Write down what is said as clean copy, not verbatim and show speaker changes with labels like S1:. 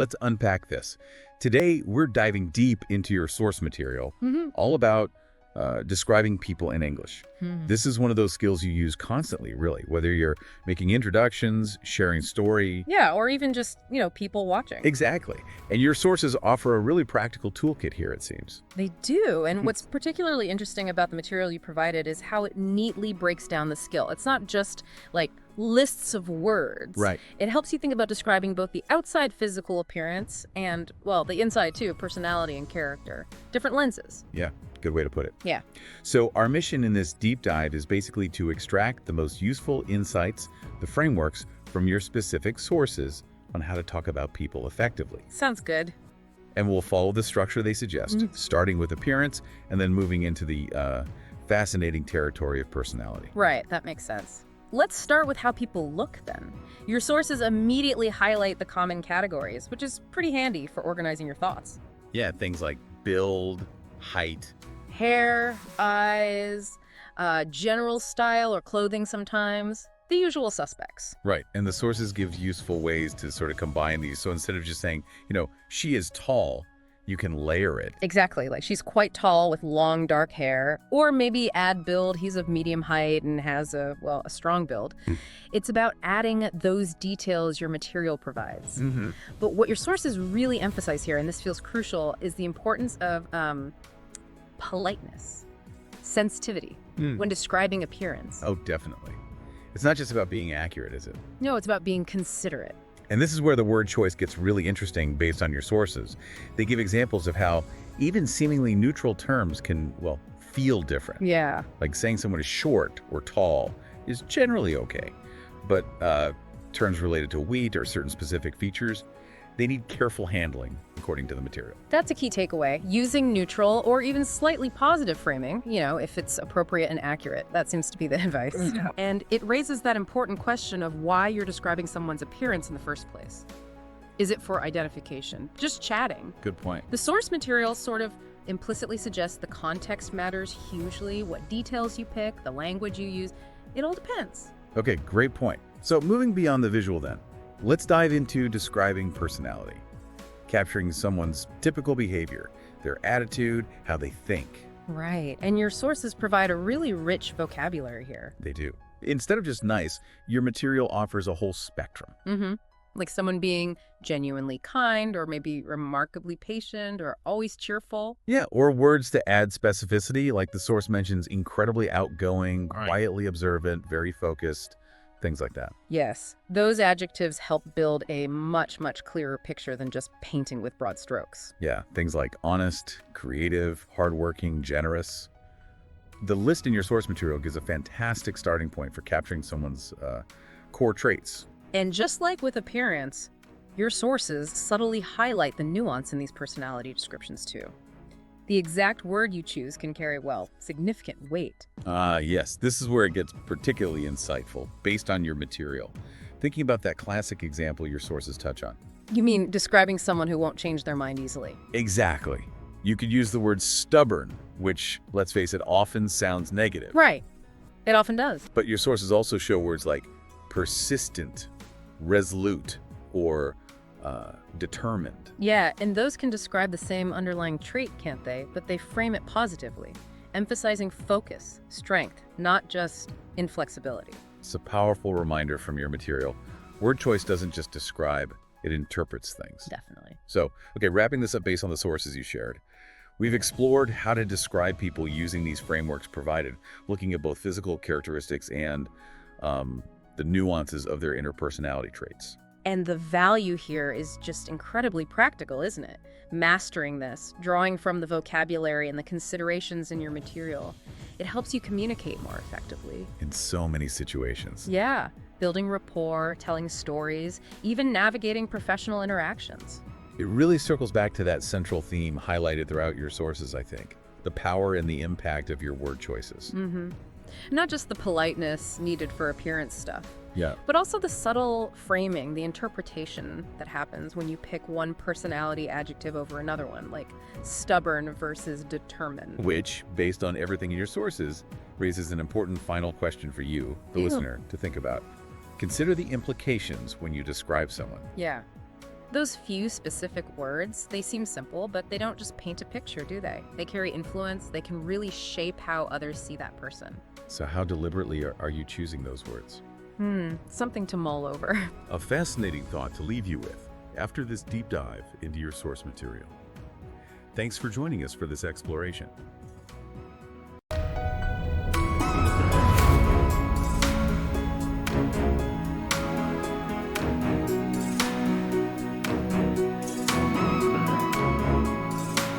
S1: let's unpack this. Today, we're diving deep into your source material, all about describing people in English. This is one of those skills you use constantly, really, whether you're making introductions, sharing story.
S2: Yeah, or even just, people watching.
S1: Exactly. And your sources offer a really practical toolkit here, it seems.
S2: They do. And what's particularly interesting about the material you provided is how it neatly breaks down the skill. It's not just like lists of words.
S1: Right.
S2: It helps you think about describing both the outside physical appearance and, well, the inside too, personality and character. Different lenses.
S1: Yeah, good way to put it.
S2: Yeah.
S1: So our mission in this deep dive is basically to extract the most useful insights, the frameworks from your specific sources on how to talk about people effectively.
S2: Sounds good.
S1: And we'll follow the structure they suggest, starting with appearance and then moving into the fascinating territory of personality.
S2: Right, that makes sense. Let's start with how people look then. Your sources immediately highlight the common categories, which is pretty handy for organizing your thoughts.
S1: Yeah, things like build, height.
S2: Hair, eyes, general style or clothing sometimes. The usual suspects.
S1: Right, and the sources give useful ways to sort of combine these. So instead of just saying, she is tall, you can layer it.
S2: Exactly, like she's quite tall with long dark hair, or maybe add build, he's of medium height and has a strong build. It's about adding those details your material provides. But what your sources really emphasize here, and this feels crucial, is the importance of politeness, sensitivity when describing appearance.
S1: Oh, definitely. It's not just about being accurate, is it?
S2: No, it's about being considerate.
S1: And this is where the word choice gets really interesting based on your sources. They give examples of how even seemingly neutral terms can, feel different.
S2: Yeah.
S1: Like saying someone is short or tall is generally okay. But terms related to weight or certain specific features, they need careful handling, according to the material.
S2: That's a key takeaway. Using neutral or even slightly positive framing, if it's appropriate and accurate. That seems to be the advice. And it raises that important question of why you're describing someone's appearance in the first place. Is it for identification? Just chatting?
S1: Good point.
S2: The source material sort of implicitly suggests the context matters hugely, what details you pick, the language you use. It all depends.
S1: Okay, great point. So moving beyond the visual then, let's dive into describing personality, capturing someone's typical behavior, their attitude, how they think.
S2: Right, and your sources provide a really rich vocabulary here.
S1: They do. Instead of just nice, your material offers a whole spectrum.
S2: Like someone being genuinely kind or maybe remarkably patient or always cheerful.
S1: Yeah, or words to add specificity, like the source mentions incredibly outgoing, quietly observant, very focused, things like that.
S2: Yes, those adjectives help build a much, much clearer picture than just painting with broad strokes.
S1: Yeah, things like honest, creative, hardworking, generous. The list in your source material gives a fantastic starting point for capturing someone's core traits.
S2: And just like with appearance, your sources subtly highlight the nuance in these personality descriptions too. The exact word you choose can carry, significant weight.
S1: Yes, this is where it gets particularly insightful, based on your material. Thinking about that classic example your sources touch on.
S2: You mean describing someone who won't change their mind easily?
S1: Exactly. You could use the word stubborn, which, let's face it, often sounds negative.
S2: Right. It often does.
S1: But your sources also show words like persistent, resolute, or determined.
S2: Yeah, and those can describe the same underlying trait, can't they? But they frame it positively, emphasizing focus, strength, not just inflexibility.
S1: It's a powerful reminder from your material. Word choice doesn't just describe, it interprets things.
S2: Definitely.
S1: So, wrapping this up based on the sources you shared. We've explored how to describe people using these frameworks provided, looking at both physical characteristics and the nuances of their interpersonality traits.
S2: And the value here is just incredibly practical, isn't it? Mastering this, drawing from the vocabulary and the considerations in your material, it helps you communicate more effectively.
S1: In so many situations.
S2: Yeah, building rapport, telling stories, even navigating professional interactions.
S1: It really circles back to that central theme highlighted throughout your sources, I think. The power and the impact of your word choices.
S2: Not just the politeness needed for appearance stuff.
S1: Yeah.
S2: But also the subtle framing, the interpretation that happens when you pick one personality adjective over another one, like stubborn versus determined.
S1: Which, based on everything in your sources, raises an important final question for you, the listener, to think about. Consider the implications when you describe someone.
S2: Yeah. Those few specific words, they seem simple, but they don't just paint a picture, do they? They carry influence. They can really shape how others see that person.
S1: So how deliberately are you choosing those words?
S2: Something to mull over.
S1: A fascinating thought to leave you with after this deep dive into your source material. Thanks for joining us for this exploration.